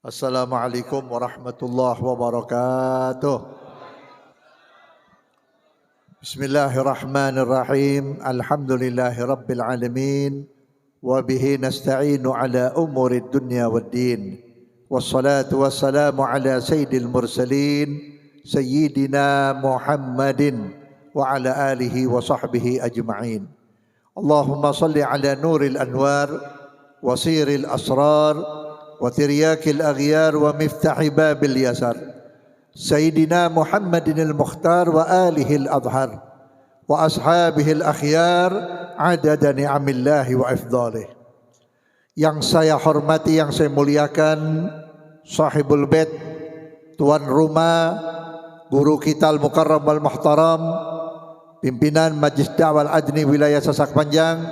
Assalamualaikum warahmatullahi wabarakatuh. Bismillahirrahmanirrahim. Alhamdulillahi rabbil alamin. Wa bihi nasta'inu ala umuri dunya waddin. Wassalatu wassalamu ala sayyidil mursalin Sayyidina Muhammadin wa ala alihi wa sahbihi ajma'in. Allahumma salli ala nuril anwar wa siril asrar wa tiryakil aghyar wa miftahi babil yasar Sayyidina Muhammadin al-Mukhtar wa alihi al-adhar wa ashabihi al-akhyar adada ni'amillahi wa ifdalih. Yang saya hormati, yang saya muliakan sahibul bait, tuan rumah, guru kita al-mukarram wal-muhtaram, pimpinan Majlis Da'wah Al-Adni wilayah Sasak Panjang,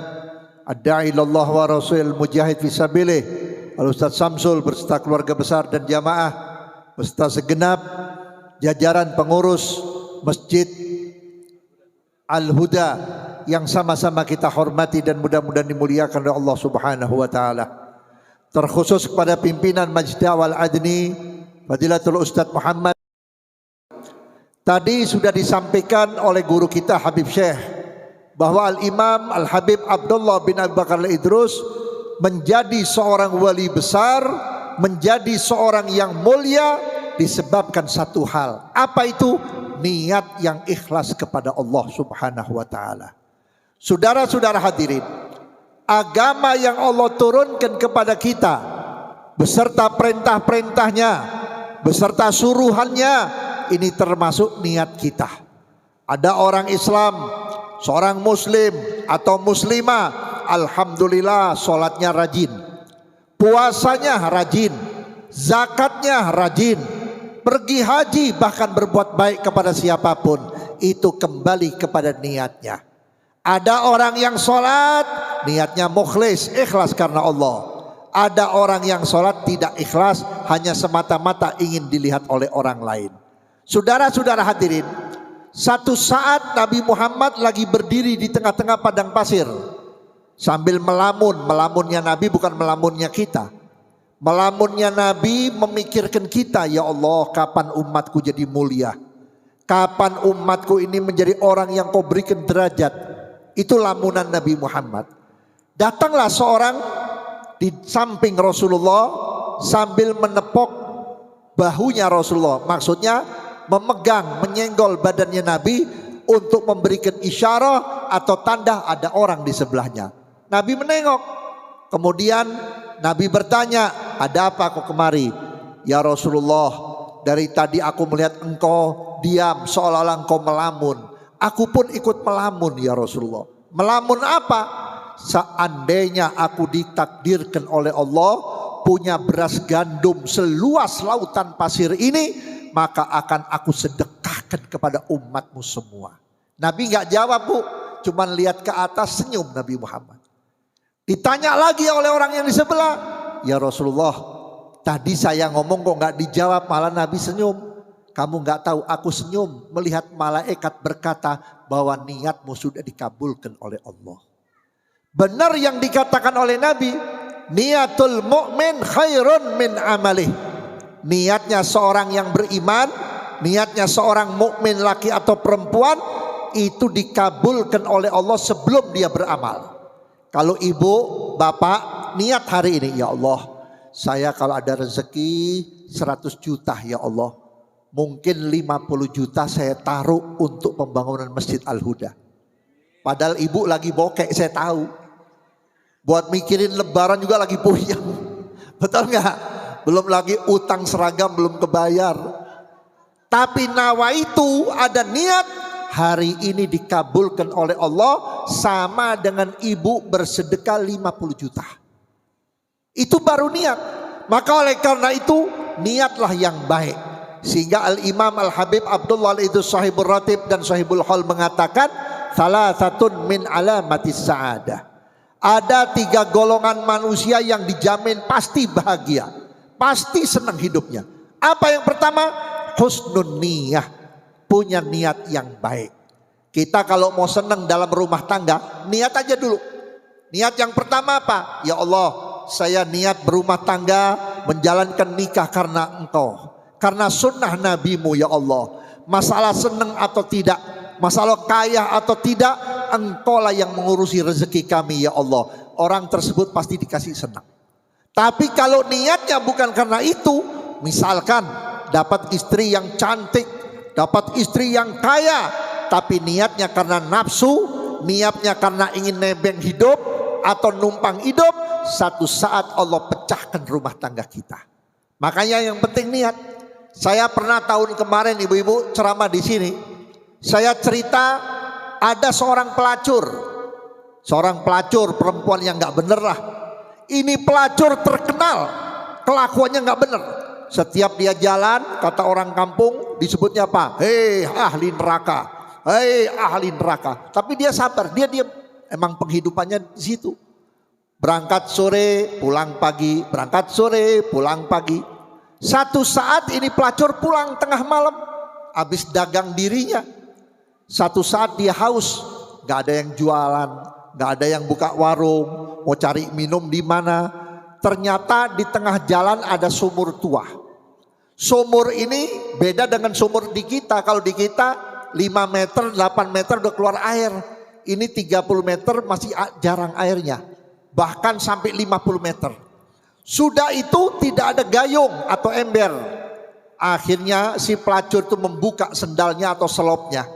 ad-da'i ilallah wa rasul mujahid fisabilih Al-Ustaz Samsul berserta keluarga besar dan jamaah beserta segenap jajaran pengurus Masjid Al-Huda yang sama-sama kita hormati dan mudah-mudahan dimuliakan oleh Allah Subhanahu wa taala. Terkhusus kepada pimpinan Majlis Da'wah Al-Adni Fadilatul Ustaz Muhammad. Tadi sudah disampaikan oleh guru kita Habib Syekh bahwa Al-Imam Al-Habib Abdullah bin Abi Bakar Al-Idrus menjadi seorang wali besar, menjadi seorang yang mulia disebabkan satu hal. Apa itu? Niat yang ikhlas kepada Allah Subhanahu wa taala. Saudara-saudara hadirin, agama yang Allah turunkan kepada kita beserta perintah-perintahnya, beserta suruhannya, ini termasuk niat kita. Ada orang Islam, seorang muslim atau muslimah, alhamdulillah sholatnya rajin, puasanya rajin, zakatnya rajin, pergi haji, bahkan berbuat baik kepada siapapun. Itu kembali kepada niatnya. Ada orang yang sholat niatnya mukhlis, ikhlas karena Allah. Ada orang yang sholat tidak ikhlas, hanya semata-mata ingin dilihat oleh orang lain. Saudara-saudara hadirin, satu saat Nabi Muhammad lagi berdiri di tengah-tengah padang pasir sambil melamun. Melamunnya Nabi bukan melamunnya kita. Melamunnya Nabi memikirkan kita, ya Allah, kapan umatku jadi mulia? Kapan umatku ini menjadi orang yang kau berikan derajat? Itu lamunan Nabi Muhammad. Datanglah seorang di samping Rasulullah sambil menepok bahunya Rasulullah. Maksudnya memegang, menyenggol badannya Nabi untuk memberikan isyarat atau tanda ada orang di sebelahnya. Nabi menengok, kemudian Nabi bertanya, ada apa kau kemari? Ya Rasulullah, dari tadi aku melihat engkau diam seolah-olah engkau melamun. Aku pun ikut melamun ya Rasulullah. Melamun apa? Seandainya aku ditakdirkan oleh Allah punya beras gandum seluas lautan pasir ini, maka akan aku sedekahkan kepada umatmu semua. Nabi nggak jawab, Bu, cuman lihat ke atas, senyum Nabi Muhammad. Ditanya lagi oleh orang yang di sebelah, ya Rasulullah, tadi saya ngomong kok nggak dijawab, malah Nabi senyum. Kamu nggak tahu aku senyum melihat malaikat berkata bahwa niatmu sudah dikabulkan oleh Allah. Benar yang dikatakan oleh Nabi, niatul mu'min khairun min amalih. Niatnya seorang yang beriman, niatnya seorang mukmin laki atau perempuan itu dikabulkan oleh Allah sebelum dia beramal. Kalau ibu, bapak niat hari ini, ya Allah, saya kalau ada rezeki 100 juta ya Allah, mungkin 50 juta saya taruh untuk pembangunan Masjid Al-Huda. Padahal ibu lagi bokek, saya tahu. Buat mikirin lebaran juga lagi puyeng. Betul nggak? Belum lagi utang seragam belum kebayar. Tapi nawaitu, ada niat, hari ini dikabulkan oleh Allah sama dengan ibu bersedekah 50 juta. Itu baru niat. Maka oleh karena itu niatlah yang baik. Sehingga Al-Imam Al-Habib Abdullah Al-Idrus Sahibul Ratib dan Sahibul Hal mengatakan, salasatun min alamatis sa'adah. Ada 3 golongan manusia yang dijamin pasti bahagia, pasti senang hidupnya. Apa yang pertama? Husnun niyah, punya niat yang baik. Kita kalau mau senang dalam rumah tangga, niat aja dulu. Niat yang pertama apa? Ya Allah, saya niat berumah tangga menjalankan nikah karena Engkau, karena sunnah nabimu ya Allah. Masalah senang atau tidak, masalah kaya atau tidak, Engkau lah yang mengurusi rezeki kami ya Allah. Orang tersebut pasti dikasih senang. Tapi kalau niatnya bukan karena itu, misalkan dapat istri yang cantik, dapat istri yang kaya, tapi niatnya karena nafsu, niatnya karena ingin nebeng hidup atau numpang hidup, satu saat Allah pecahkan rumah tangga kita. Makanya yang penting niat. Saya pernah tahun kemarin ibu-ibu ceramah di sini. Saya cerita ada seorang pelacur perempuan yang nggak bener lah. Ini pelacur terkenal, kelakuannya nggak bener. Setiap dia jalan, kata orang kampung disebutnya apa? Hei ahli neraka, hei ahli neraka. Tapi dia sabar, dia diam. Emang penghidupannya di situ. Berangkat sore, pulang pagi, berangkat sore, pulang pagi. Satu saat ini pelacur pulang tengah malam, habis dagang dirinya. Satu saat dia haus, gak ada yang jualan, gak ada yang buka warung, mau cari minum di mana. Ternyata di tengah jalan ada sumur tua. Sumur ini beda dengan sumur di kita. Kalau di kita 5 meter, 8 meter udah keluar air. Ini 30 meter masih jarang airnya. Bahkan sampai 50 meter. Sudah itu tidak ada gayung atau ember. Akhirnya si pelacur itu membuka sendalnya atau selopnya.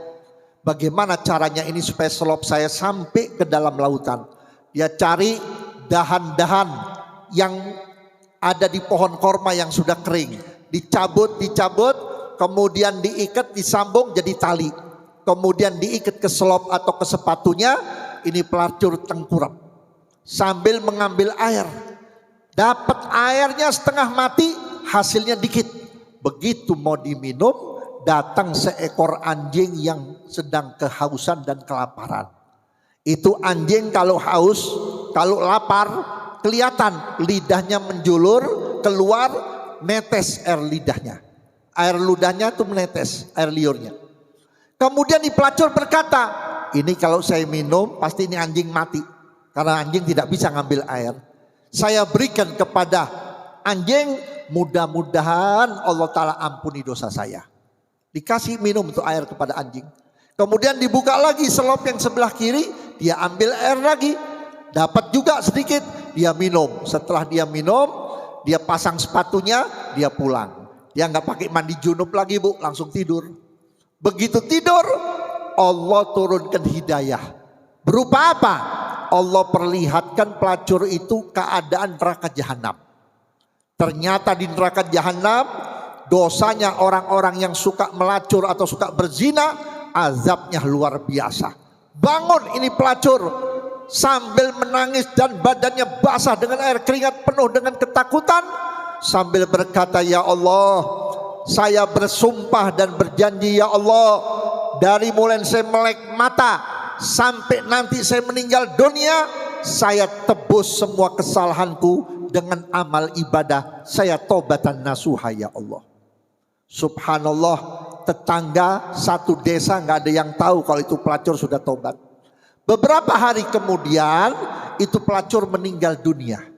Bagaimana caranya ini supaya selop saya sampai ke dalam lautan? Dia cari dahan-dahan yang ada di pohon korma yang sudah kering. Dicabut, kemudian diikat, disambung jadi tali. Kemudian diikat ke selop atau ke sepatunya. Ini pelacur tengkurap sambil mengambil air. Dapat airnya setengah mati, hasilnya dikit. Begitu mau diminum, datang seekor anjing yang sedang kehausan dan kelaparan. Itu anjing kalau haus, kalau lapar, kelihatan lidahnya menjulur, keluar, netes air lidahnya. Air ludahnya itu menetes, air liurnya. Kemudian di pelacur berkata, ini kalau saya minum pasti ini anjing mati. Karena anjing tidak bisa ngambil air. Saya berikan kepada anjing, mudah-mudahan Allah Ta'ala ampuni dosa saya. Dikasih minum untuk air kepada anjing. Kemudian dibuka lagi selop yang sebelah kiri, dia ambil air lagi. Dapat juga sedikit, dia minum. Setelah dia minum, dia pasang sepatunya, dia pulang. Dia nggak pakai mandi junub lagi bu, langsung tidur. Begitu tidur, Allah turunkan hidayah. Berupa apa? Allah perlihatkan pelacur itu keadaan neraka jahanam. Ternyata di neraka jahanam dosanya orang-orang yang suka melacur atau suka berzina, azabnya luar biasa. Bangun ini pelacur sambil menangis dan badannya basah dengan air keringat penuh dengan ketakutan, sambil berkata, ya Allah, saya bersumpah dan berjanji ya Allah, dari mulai saya melek mata sampai nanti saya meninggal dunia, saya tebus semua kesalahanku dengan amal ibadah. Saya tobatan nasuha ya Allah. Subhanallah, tetangga satu desa nggak ada yang tahu kalau itu pelacur sudah tobat. Beberapa hari kemudian itu pelacur meninggal dunia.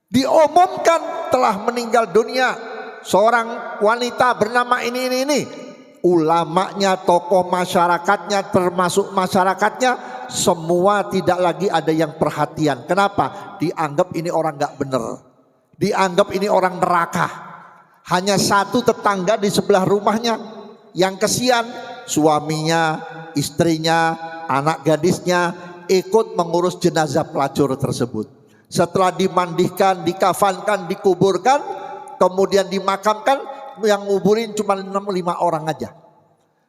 Diumumkan telah meninggal dunia seorang wanita bernama ini. Ulamanya, tokoh masyarakatnya, termasuk masyarakatnya, semua tidak lagi ada yang perhatian. Kenapa? Dianggap ini orang gak bener, dianggap ini orang neraka. Hanya satu tetangga di sebelah rumahnya yang kesian, suaminya, istrinya, anak gadisnya ikut mengurus jenazah pelacur tersebut. Setelah dimandikan, dikafankan, dikuburkan, kemudian dimakamkan, yang nguburin cuma 5 orang aja.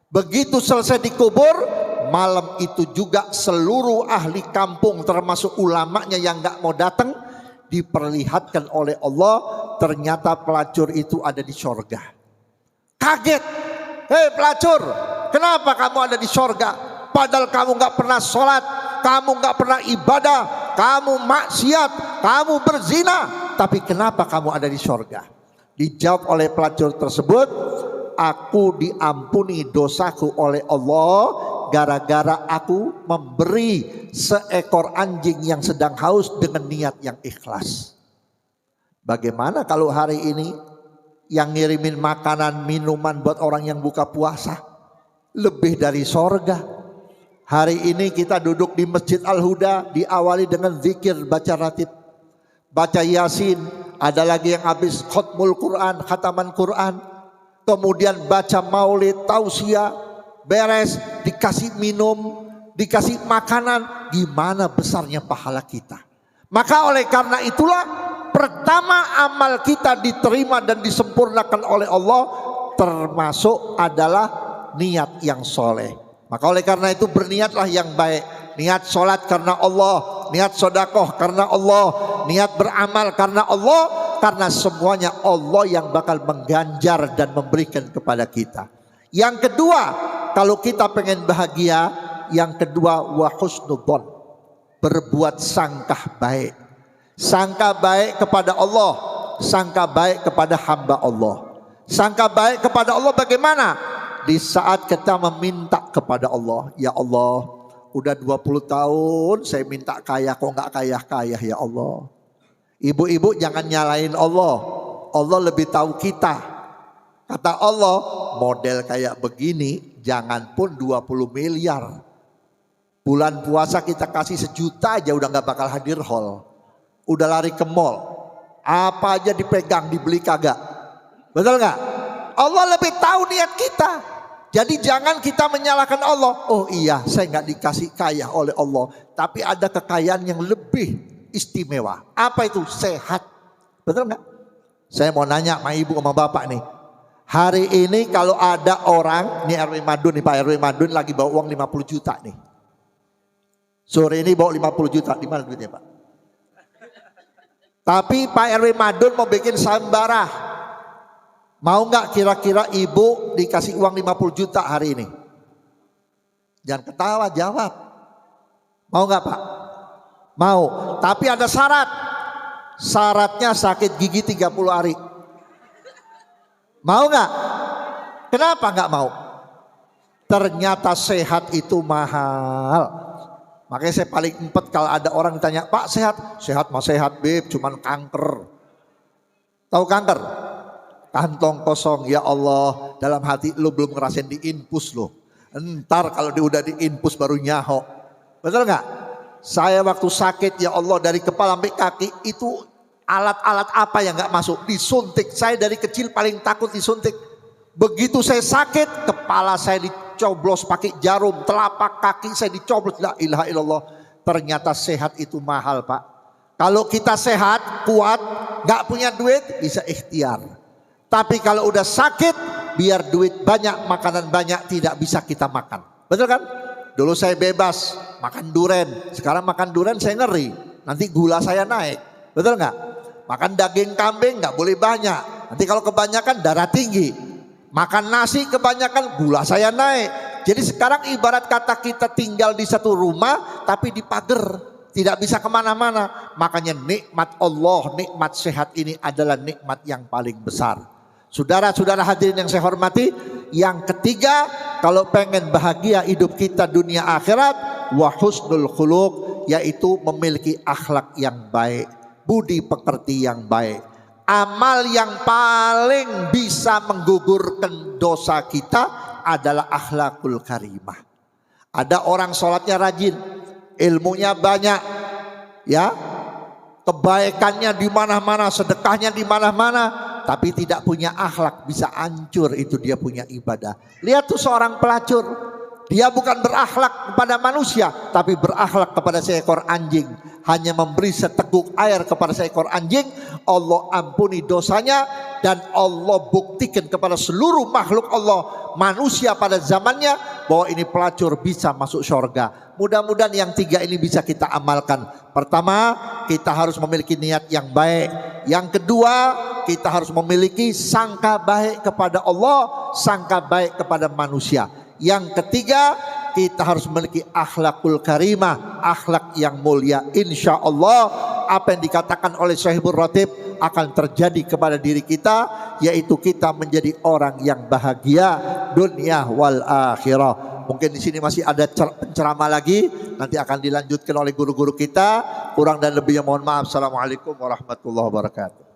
Begitu selesai dikubur, malam itu juga seluruh ahli kampung termasuk ulamanya yang gak mau datang, diperlihatkan oleh Allah ternyata pelacur itu ada di sorga. Kaget, hei pelacur, kenapa kamu ada di sorga? Padahal kamu gak pernah sholat, kamu gak pernah ibadah, kamu maksiat, kamu berzina, tapi kenapa kamu ada di sorga? Dijawab oleh pelacur tersebut, aku diampuni dosaku oleh Allah gara-gara aku memberi seekor anjing yang sedang haus dengan niat yang ikhlas. Bagaimana kalau hari ini yang ngirimin makanan, minuman buat orang yang buka puasa lebih dari sorga. Hari ini kita duduk di Masjid Al-Huda, diawali dengan zikir, baca ratib, baca Yasin, ada lagi yang habis khutmul Quran, khataman Quran, kemudian baca maulid, tausiah, beres, dikasih minum, dikasih makanan. Gimana besarnya pahala kita. Maka oleh karena itulah, pertama amal kita diterima dan disempurnakan oleh Allah termasuk adalah niat yang soleh. Maka oleh karena itu berniatlah yang baik. Niat sholat karena Allah, niat sodakoh karena Allah, niat beramal karena Allah. Karena semuanya Allah yang bakal mengganjar dan memberikan kepada kita. Yang kedua, kalau kita pengen bahagia, yang kedua wa husnudzon, berbuat sangka baik. Sangka baik kepada Allah, sangka baik kepada hamba Allah. Sangka baik kepada Allah bagaimana? Di saat kita meminta kepada Allah, ya Allah, udah 20 tahun saya minta kaya kok nggak kaya-kaya ya Allah. Ibu-ibu jangan nyalain Allah. Allah lebih tahu kita. Kata Allah, model kayak begini jangan pun 20 miliar. Bulan puasa kita kasih 1 juta aja udah nggak bakal hadir hall. Udah lari ke mall. Apa aja dipegang, dibeli kagak. Betul nggak? Allah lebih tahu niat kita. Jadi jangan kita menyalahkan Allah. Oh iya, saya nggak dikasih kaya oleh Allah, tapi ada kekayaan yang lebih istimewa. Apa itu? Sehat. Betul nggak? Saya mau nanya sama ibu sama bapak nih. Hari ini kalau ada orang, nih RW Madun nih, Pak RW Madun lagi bawa uang 50 juta nih. Sore ini bawa 50 juta, di mana duitnya Pak? Tapi Pak RW Madun mau bikin sayembara. Mau nggak kira-kira ibu dikasih uang 50 juta hari ini? Jangan ketawa, jawab. Mau nggak Pak? Mau. Tapi ada syarat. Syaratnya sakit gigi 30 hari. Mau nggak? Kenapa nggak mau? Ternyata sehat itu mahal. Makanya saya paling empet kalau ada orang ditanya, Pak sehat? Sehat mah sehat Beb, cuman kanker. Tahu kanker? Kantong kosong, ya Allah, dalam hati lu belum ngerasain diinpus lo. Entar kalau udah diinpus baru nyaho. Betul nggak? Saya waktu sakit ya Allah dari kepala sampai kaki itu alat-alat apa yang nggak masuk? Disuntik. Saya dari kecil paling takut disuntik. Begitu saya sakit, kepala saya dicoblos pakai jarum, telapak kaki saya dicoblos. La ilaha illallah. Ternyata sehat itu mahal Pak. Kalau kita sehat, kuat, nggak punya duit bisa ikhtiar. Tapi kalau udah sakit, biar duit banyak, makanan banyak, tidak bisa kita makan. Betul kan? Dulu saya bebas makan duren. Sekarang makan duren saya ngeri. Nanti gula saya naik. Betul nggak? Makan daging kambing nggak boleh banyak. Nanti kalau kebanyakan darah tinggi. Makan nasi kebanyakan gula saya naik. Jadi sekarang ibarat kata kita tinggal di satu rumah tapi di pagar. Tidak bisa kemana-mana. Makanya nikmat Allah, nikmat sehat ini adalah nikmat yang paling besar. Saudara-saudara hadirin yang saya hormati, yang ketiga, kalau pengen bahagia hidup kita dunia akhirat, wa husnul khuluq, yaitu memiliki akhlak yang baik, budi pekerti yang baik. Amal yang paling bisa menggugurkan dosa kita adalah akhlakul karimah. Ada orang sholatnya rajin, ilmunya banyak, ya, kebaikannya di mana-mana, sedekahnya di mana-mana, tapi tidak punya akhlak, bisa hancur itu dia punya ibadah. Lihat tuh seorang pelacur, dia bukan berakhlak kepada manusia, tapi berakhlak kepada seekor anjing. Hanya memberi seteguk air kepada seekor anjing, Allah ampuni dosanya, dan Allah buktikan kepada seluruh makhluk Allah, manusia pada zamannya, bahwa ini pelacur bisa masuk surga. Mudah-mudahan yang tiga ini bisa kita amalkan. Pertama, kita harus memiliki niat yang baik. Yang kedua, kita harus memiliki sangka baik kepada Allah, sangka baik kepada manusia. Yang ketiga, kita harus memiliki akhlakul karimah, akhlak yang mulia. Insya Allah apa yang dikatakan oleh Sahibul Ratib akan terjadi kepada diri kita, yaitu kita menjadi orang yang bahagia dunia wal akhirah. Mungkin di sini masih ada penceramah lagi, nanti akan dilanjutkan oleh guru-guru kita. Kurang dan lebihnya mohon maaf. Assalamualaikum warahmatullahi wabarakatuh.